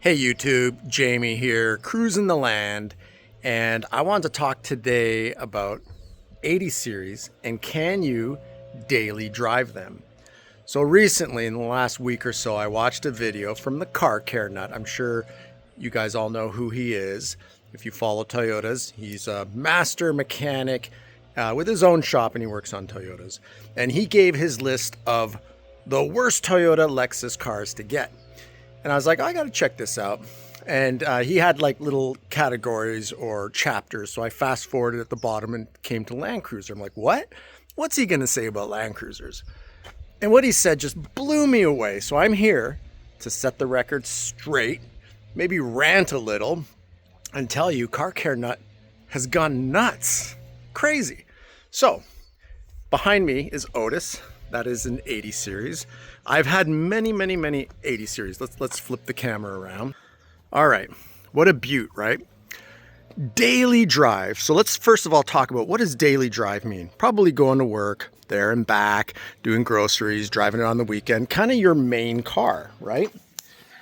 Hey YouTube, Jamie here, cruising the land, and I wanted to talk today about 80 series and can you daily drive them? So recently, in the last week or so, I watched a video from the car care nut. I'm sure you guys all know who he is. If you follow Toyotas, he's a master mechanic with his own shop and he works on Toyotas. And he gave his list of the worst Toyota Lexus cars to get. And I was like, I got to check this out. And he had like little categories or chapters. So I fast forwarded at the bottom and came to landcruiser. I'm like, what? What's he going to say about landcruisers? And what he said just blew me away. So I'm here to set the record straight, maybe rant a little, and tell you Car Care Nut has gone nuts. Crazy. So behind me is Otis. That is an 80 series. I've had many 80 series. Let's flip the camera around. All right, what a beaut, right? Daily drive. So let's first of all talk about what does daily drive mean? Probably going to work, there and back, doing groceries, driving it on the weekend, kind of your main car, right?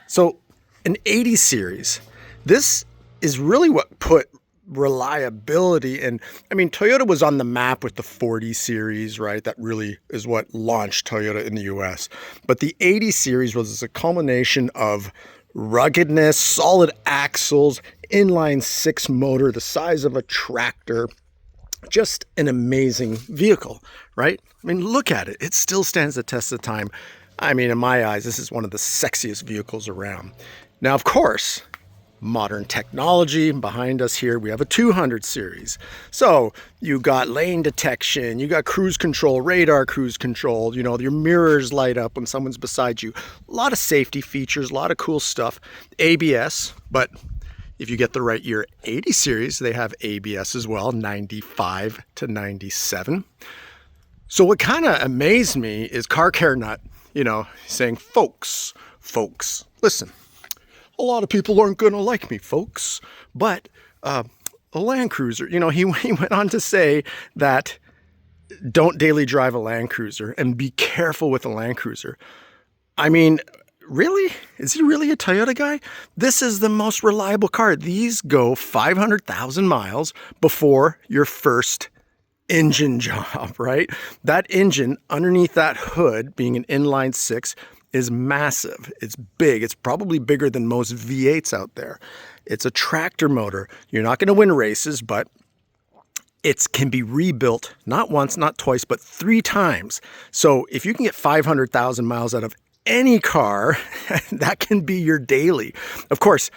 So an 80 series, this is really what put reliability. And I mean, Toyota was on the map with the 40 series, right? That really is what launched Toyota in the US. But the 80 series was a culmination of ruggedness, solid axles, inline six motor, the size of a tractor, just an amazing vehicle, right? I mean, look at it. It still stands the test of time. I mean, in my eyes, this is one of the sexiest vehicles around. Now, of course, modern technology behind us here, we have a 200 series. So you got lane detection, you got cruise control, radar cruise control, you know, your mirrors light up when someone's beside you. A lot of safety features, a lot of cool stuff. ABS, but if you get the right year 80 series, they have ABS as well, 95 to 97. So what kind of amazed me is Car Care Nut, you know, saying, folks, listen. A lot of people aren't going to like me, folks, but a Land Cruiser, you know, he went on to say that don't daily drive a Land Cruiser and be careful with a Land Cruiser. I mean, really? Is he really a Toyota guy? This is the most reliable car. These go 500,000 miles before your first engine job, right? That engine underneath that hood, being an inline six, is massive. It's big. It's probably bigger than most V8s out there. It's a tractor motor. You're not going to win races, but it can be rebuilt not once, not twice, but 3 times. So if you can get 500,000 miles out of any car, that can be your daily. Of course,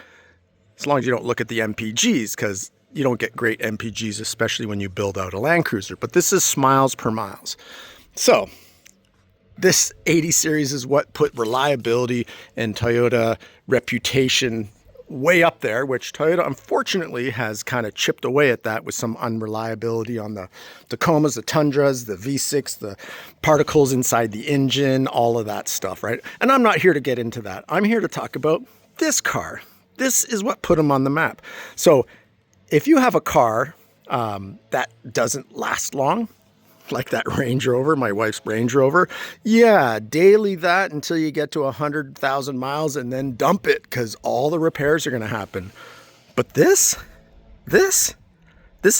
as long as you don't look at the MPGs, because you don't get great MPGs, especially when you build out a Land Cruiser. But this is miles per miles. So this 80 series is what put reliability and Toyota reputation way up there, which Toyota unfortunately has kind of chipped away at that with some unreliability on the Tacomas, the Tundras, the V6, the particles inside the engine, all of that stuff, right? And I'm not here to get into that. I'm here to talk about this car. This is what put them on the map. So if you have a car that doesn't last long, like that Range Rover, my wife's Range Rover. Yeah, daily that until you get to 100,000 miles and then dump it because all the repairs are going to happen. But this is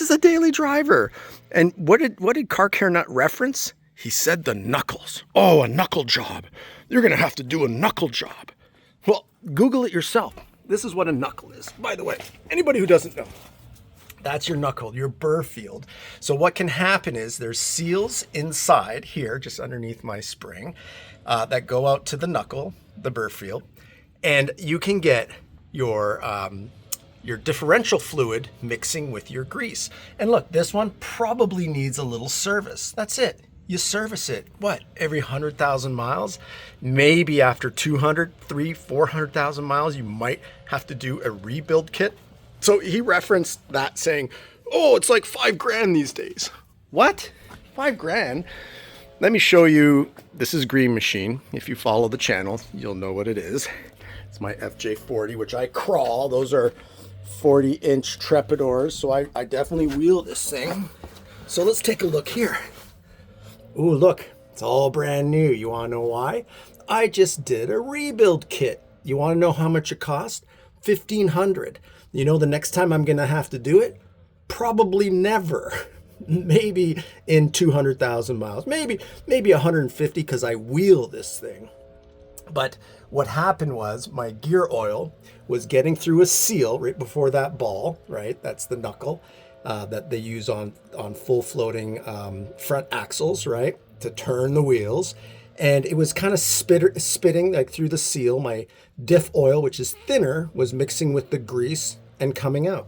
a daily driver. And what did Car Care Nut reference? He said the knuckles. Oh, a knuckle job. You're going to have to do a knuckle job. Well, Google it yourself. This is what a knuckle is. By the way, anybody who doesn't know, that's your knuckle, your burr field. So what can happen is there's seals inside here, just underneath my spring, that go out to the knuckle, the burr field, and you can get your differential fluid mixing with your grease. And look, this one probably needs a little service. That's it. You service it, what, every 100,000 miles? Maybe after 200, 300, 400,000 miles, you might have to do a rebuild kit. So he referenced that saying, oh, it's like $5,000 these days. What? $5,000? Let me show you. This is Green Machine. If you follow the channel, you'll know what it is. It's my FJ40, which I crawl. Those are 40-inch Trepidors. So I definitely wheel this thing. So let's take a look here. Ooh, look, it's all brand new. You want to know why? I just did a rebuild kit. You want to know how much it cost? $1,500. You know the next time I'm going to have to do it? Probably never. Maybe in 200,000 miles. Maybe 150 because I wheel this thing. But what happened was my gear oil was getting through a seal right before that ball, right? That's the knuckle that they use on full floating front axles, right? To turn the wheels. And it was kind of spitting like through the seal. My diff oil, which is thinner, was mixing with the grease and coming out.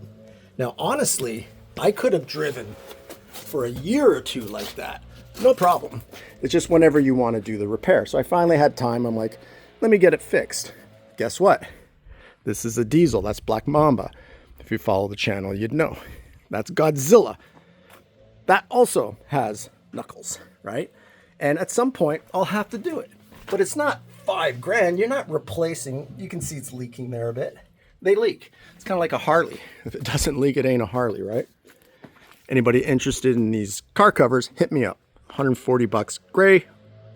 Now, honestly, I could have driven for a year or two like that. No problem. It's just whenever you want to do the repair. So I finally had time. I'm like, let me get it fixed. Guess what? This is a diesel. That's Black Mamba. If you follow the channel, you'd know. That's Godzilla. That also has knuckles, right? And at some point, I'll have to do it. But it's not $5,000. You're not replacing. You can see it's leaking there a bit. They leak. It's kind of like a Harley. If it doesn't leak, it ain't a Harley, right? Anybody interested in these car covers, hit me up. 140 bucks, gray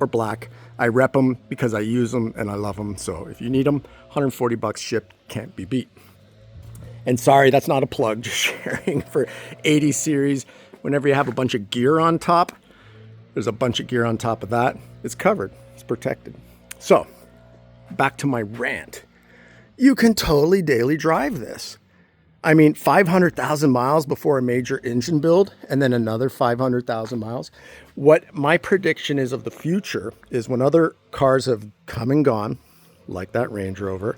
or black. I rep them because I use them and I love them. So if you need them, 140 bucks shipped, can't be beat. And sorry, that's not a plug, just sharing for 80 series. Whenever you have a bunch of gear on top, there's a bunch of gear on top of that. It's covered, it's protected. So back to my rant. You can totally daily drive this. I mean, 500,000 miles before a major engine build and then another 500,000 miles. What my prediction is of the future is when other cars have come and gone, like that Range Rover,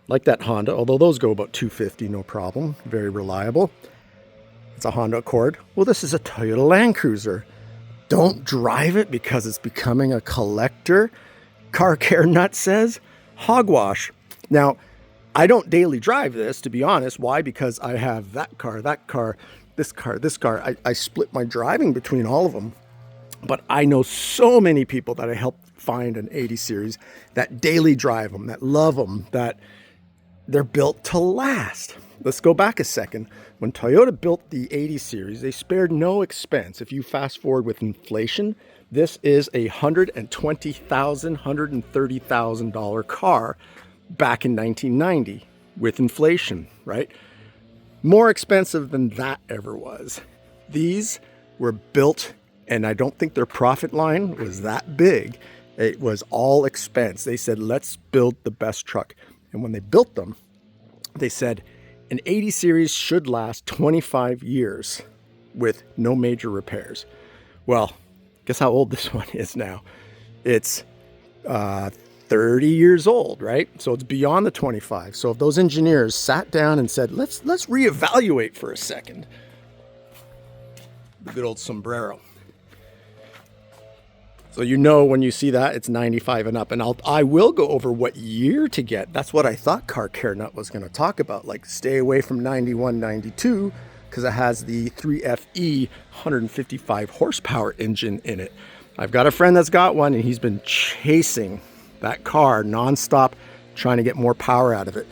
like that Honda, although those go about 250, no problem, very reliable. It's a Honda Accord. Well, this is a Toyota Landcruiser. Don't drive it because it's becoming a collector. Car Care Nut says hogwash. Now, I don't daily drive this, to be honest. Why? Because I have that car, this car. I split my driving between all of them. But I know so many people that I helped find an 80 series that daily drive them, that love them, that they're built to last. Let's go back a second. When Toyota built the 80 series, they spared no expense. If you fast forward with inflation, this is a $120,000, $130,000 car back in 1990 with inflation, right? More expensive than that ever was. These were built, and I don't think their profit line was that big. It was all expense. They said, let's build the best truck. And when they built them, they said an 80 series should last 25 years with no major repairs. Well, guess how old this one is now? It's 30 years old, right? So it's beyond the 25. So if those engineers sat down and said, let's reevaluate for a second. The good old sombrero. So you know when you see that, it's 95 and up. And I will go over what year to get. That's what I thought Car Care Nut was going to talk about. Like stay away from 91, 92, because it has the 3FE 155 horsepower engine in it. I've got a friend that's got one, and he's been chasing that car nonstop, trying to get more power out of it.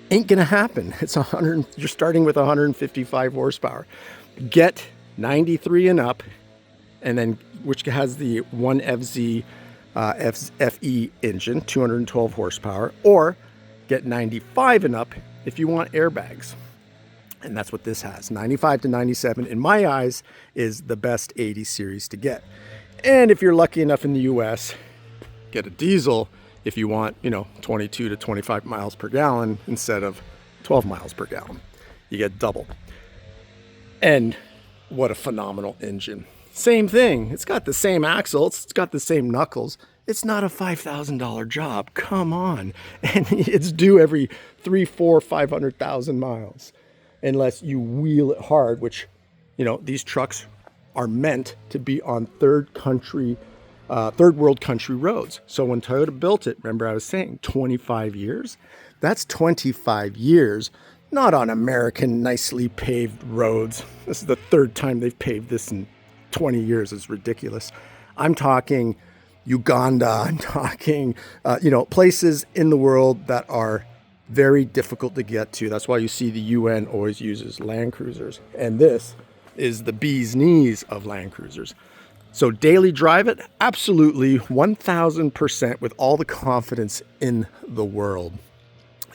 Ain't gonna happen. It's 100. You're starting with 155 horsepower. Get 93 and up, and then which has the 1FZ FE engine, 212 horsepower, or get 95 and up if you want airbags. And that's what this has. 95 to 97, in my eyes, is the best 80 series to get. And if you're lucky enough in the US, get a diesel if you want, 22 to 25 miles per gallon instead of 12 miles per gallon. You get double. And what a phenomenal engine. Same thing. It's got the same axles. It's got the same knuckles. It's not a $5,000 job. Come on. And it's due every 3, 4, 500,000 miles. Unless you wheel it hard, which, these trucks are meant to be on third world country roads. So when Toyota built it, remember I was saying 25 years? That's 25 years, not on American nicely paved roads. This is the third time they've paved this in 20 years. It's ridiculous. I'm talking Uganda. I'm talking, places in the world that are very difficult to get to. That's why you see the UN always uses Land Cruisers. And this is the bee's knees of Land Cruisers. So daily drive it? Absolutely, 1000% with all the confidence in the world.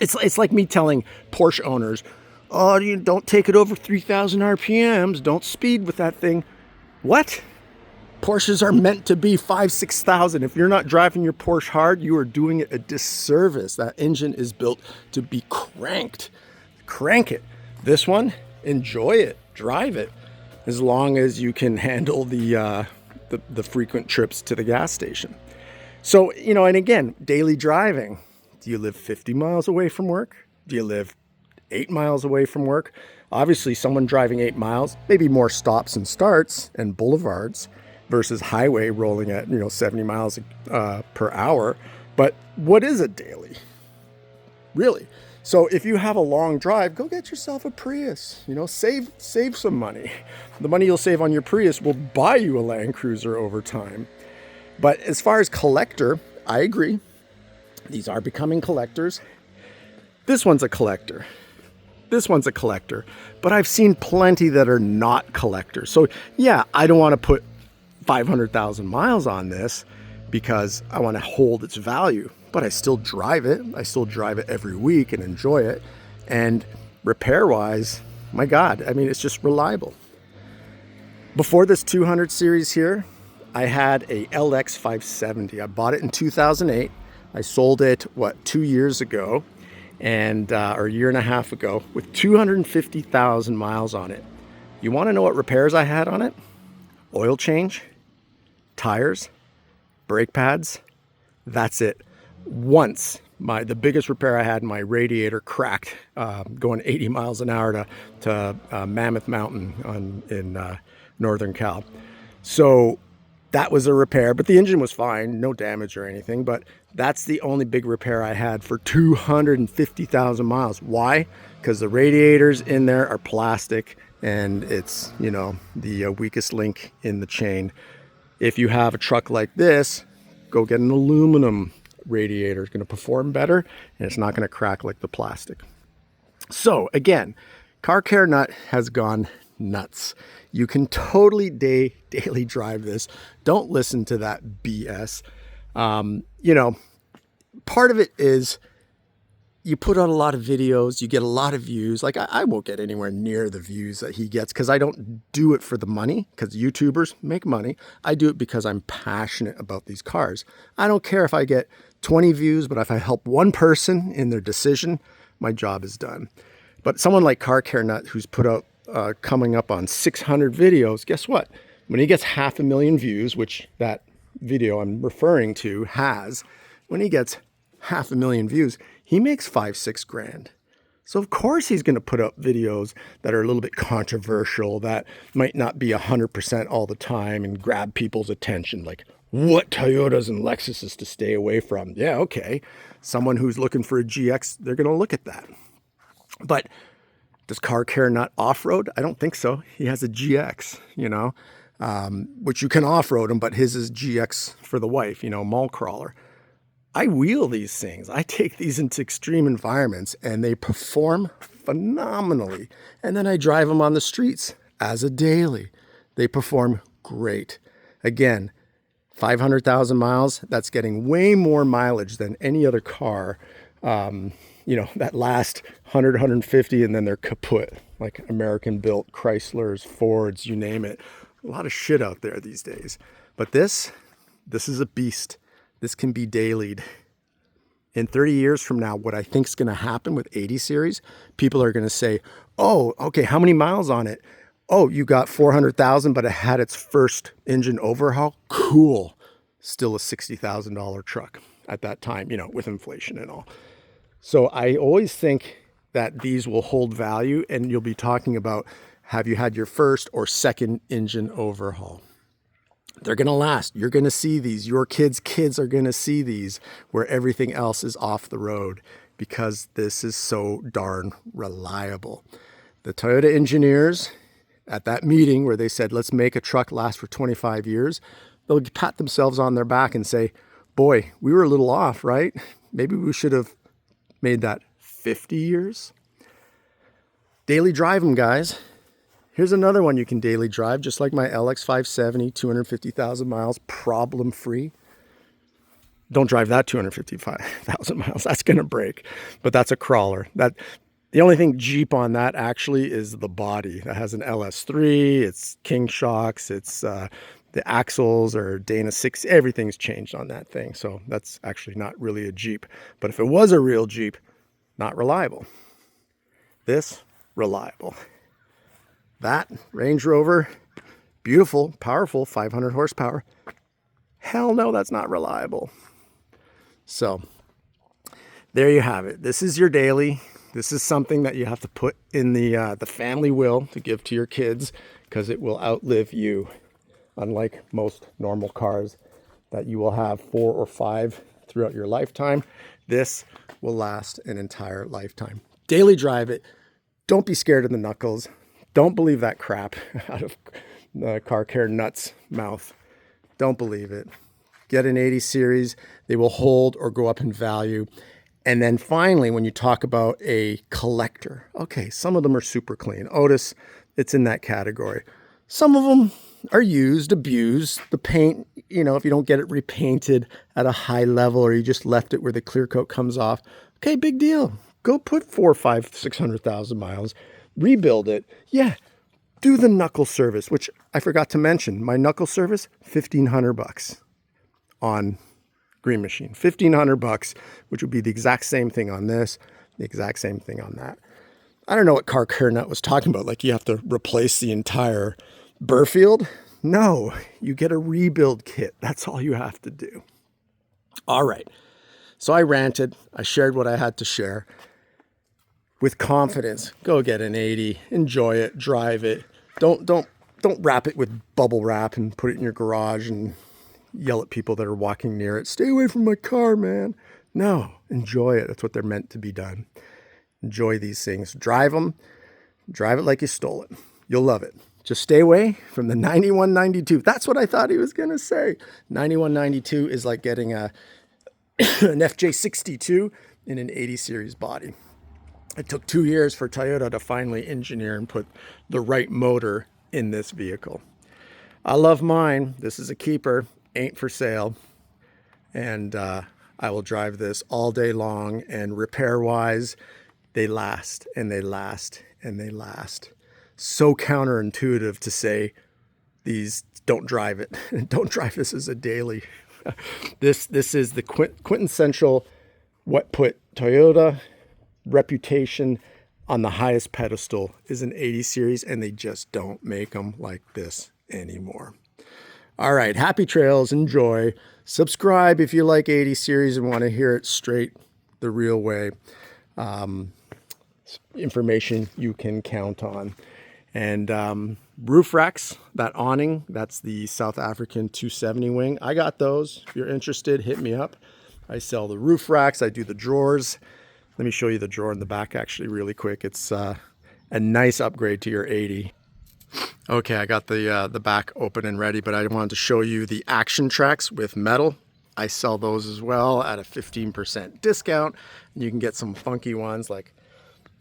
It's like me telling Porsche owners, oh, you don't take it over 3,000 RPMs. Don't speed with that thing. What? Porsches are meant to be 5,000, 6,000. If you're not driving your Porsche hard, you are doing it a disservice. That engine is built to be cranked. Crank it. This one, enjoy it. Drive it. As long as you can handle the frequent trips to the gas station. So, and again, daily driving. Do you live 50 miles away from work? Do you live 8 miles away from work? Obviously, someone driving 8 miles, maybe more stops and starts and boulevards versus highway rolling at, 70 miles per hour. But what is it daily? Really? So if you have a long drive, go get yourself a Prius. Save some money. The money you'll save on your Prius will buy you a landcruiser over time. But as far as collector, I agree. These are becoming collectors. This one's a collector. This one's a collector. But I've seen plenty that are not collectors. So yeah, I don't want to put 500,000 miles on this because I want to hold its value. But I still drive it. I still drive it every week and enjoy it. And repair-wise, my God, it's just reliable. Before this 200 series here, I had a LX 570. I bought it in 2008. I sold it, 2 years ago, or a year and a half ago, with 250,000 miles on it. You want to know what repairs I had on it? Oil change, tires, brake pads. That's it. Once, the biggest repair I had, my radiator cracked going 80 miles an hour to Mammoth Mountain in Northern Cal. So that was a repair, but the engine was fine, no damage or anything. But that's the only big repair I had for 250,000 miles. Why? Because the radiators in there are plastic and it's, the weakest link in the chain. If you have a truck like this, go get an aluminum radiator. It's going to perform better and it's not going to crack like the plastic. So again, Car Care Nut has gone nuts. You can totally daily drive this. Don't listen to that BS. Part of it is you put out a lot of videos, you get a lot of views. Like I won't get anywhere near the views that he gets because I don't do it for the money, because YouTubers make money. I do it because I'm passionate about these cars. I don't care if I get 20 views, but if I help one person in their decision, my job is done. But someone like Car Care Nut, who's put out coming up on 600 videos, guess what? When he gets 500,000 views, which that video I'm referring to has, when he gets 500,000 views, he makes 5-6 grand. So of course he's going to put up videos that are a little bit controversial, that might not be 100% all the time and grab people's attention, like what Toyotas and Lexuses to stay away from. Yeah, okay. Someone who's looking for a GX, they're going to look at that. But does Car Care Nut off-road? I don't think so. He has a GX, which you can off-road him, but his is GX for the wife, mall crawler. I wheel these things. I take these into extreme environments and they perform phenomenally. And then I drive them on the streets as a daily. They perform great. Again, 500,000 miles, that's getting way more mileage than any other car. That last 100, 150, and then they're kaput, like American built Chryslers, Fords, you name it. A lot of shit out there these days. But this is a beast. This can be dailied. In 30 years from now, what I think is going to happen with 80 series, people are going to say, oh, okay, how many miles on it? Oh, you got 400,000, but it had its first engine overhaul. Cool. Still a $60,000 truck at that time, with inflation and all. So I always think that these will hold value, and you'll be talking about, have you had your first or second engine overhaul? They're going to last. You're going to see these. Your kids' kids are going to see these where everything else is off the road because this is so darn reliable. The Toyota engineers at that meeting where they said, let's make a truck last for 25 years, they'll pat themselves on their back and say, boy, we were a little off, right? Maybe we should have made that 50 years. Daily drive them, guys. Here's another one you can daily drive, just like my LX 570, 250,000 miles, problem free. Don't drive that 255,000 miles. That's going to break, but that's a crawler. The only thing Jeep on that actually is the body. That has an LS3, it's King shocks, it's the axles are Dana 6, everything's changed on that thing. So that's actually not really a Jeep. But if it was a real Jeep, not reliable. This, reliable. That, Range Rover, beautiful, powerful, 500 horsepower. Hell no, that's not reliable. So there you have it. This is your daily. This is something that you have to put in the family will to give to your kids because it will outlive you. Unlike most normal cars that you will have 4 or 5 throughout your lifetime, this will last an entire lifetime. Daily drive it. Don't be scared of the knuckles. Don't believe that crap out of Car Care Nuts' mouth. Don't believe it. Get an 80 series. They will hold or go up in value. And then finally, when you talk about a collector, okay, some of them are super clean. Otis, it's in that category. Some of them are used, abused. The paint, if you don't get it repainted at a high level or you just left it where the clear coat comes off, okay, big deal. Go put 4, 5, 600,000 miles, rebuild it. Yeah, do the knuckle service, which I forgot to mention. My knuckle service, $1,500 on Green Machine. $1,500, which would be the exact same thing on this, the exact same thing on that. I don't know what Car Care Nut was talking about. Like you have to replace the entire Burfield? No, you get a rebuild kit. That's all you have to do. All right. So I ranted. I shared what I had to share. With confidence, go get an 80, enjoy it, drive it. Don't wrap it with bubble wrap and put it in your garage and yell at people that are walking near it. Stay away from my car, man. No, enjoy it. That's what they're meant to be done. Enjoy these things. Drive them. Drive it like you stole it. You'll love it. Just stay away from the 9192. That's what I thought he was going to say. 9192 is like getting an FJ62 in an 80 series body. It took 2 years for Toyota to finally engineer and put the right motor in this vehicle. I love mine. This is a keeper, ain't for sale. And I will drive this all day long. And repair-wise, they last and they last and they last. So counterintuitive to say these, don't drive it. Don't drive this as a daily. This is the quintessential what put Toyota reputation on the highest pedestal is an 80 series, and they just don't make them like this anymore. All right, happy trails, enjoy. Subscribe if you like 80 series and want to hear it straight the real way. Information you can count on. And roof racks, that awning, that's the South African 270 wing. I got those. If you're interested, hit me up. I sell the roof racks. I do the drawers. Let me show you the drawer in the back actually really quick. It's a nice upgrade to your 80. Okay, I got the back open and ready, but I wanted to show you the action tracks with metal. I sell those as well at a 15% discount. And you can get some funky ones like,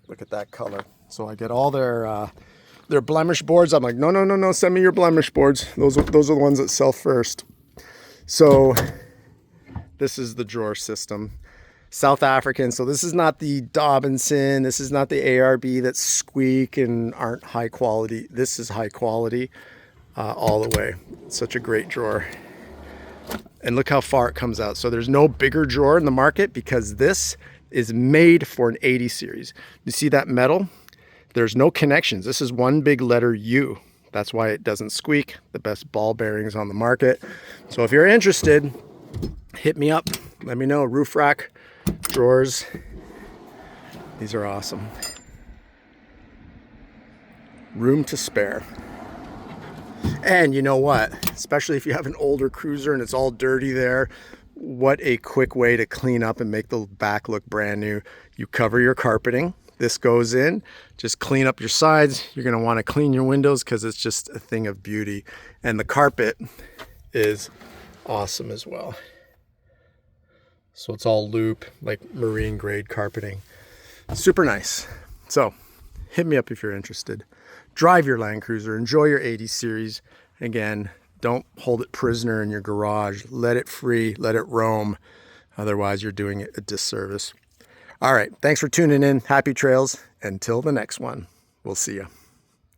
look at that color. So I get all their blemish boards. I'm like, no, send me your blemish boards. Those are the ones that sell first. So this is the drawer system. South African. So this is not the Dobinson. This is not the ARB that squeak and aren't high quality. This is high quality all the way. It's such a great drawer. And look how far it comes out. So there's no bigger drawer in the market because this is made for an 80 series. You see that metal? There's no connections. This is one big letter U. That's why it doesn't squeak. The best ball bearings on the market. So if you're interested, hit me up. Let me know. Roof rack, drawers. These are awesome. Room to spare. And you know what? Especially if you have an older cruiser and it's all dirty there, what a quick way to clean up and make the back look brand new. You cover your carpeting. This goes in. Just clean up your sides. You're going to want to clean your windows because it's just a thing of beauty. And the carpet is awesome as well. So it's all loop, like marine grade carpeting. Super nice. So hit me up if you're interested. Drive your Land Cruiser, enjoy your 80 series. Again, don't hold it prisoner in your garage. Let it free, let it roam. Otherwise, you're doing it a disservice. All right, thanks for tuning in. Happy trails. Until the next one, we'll see you.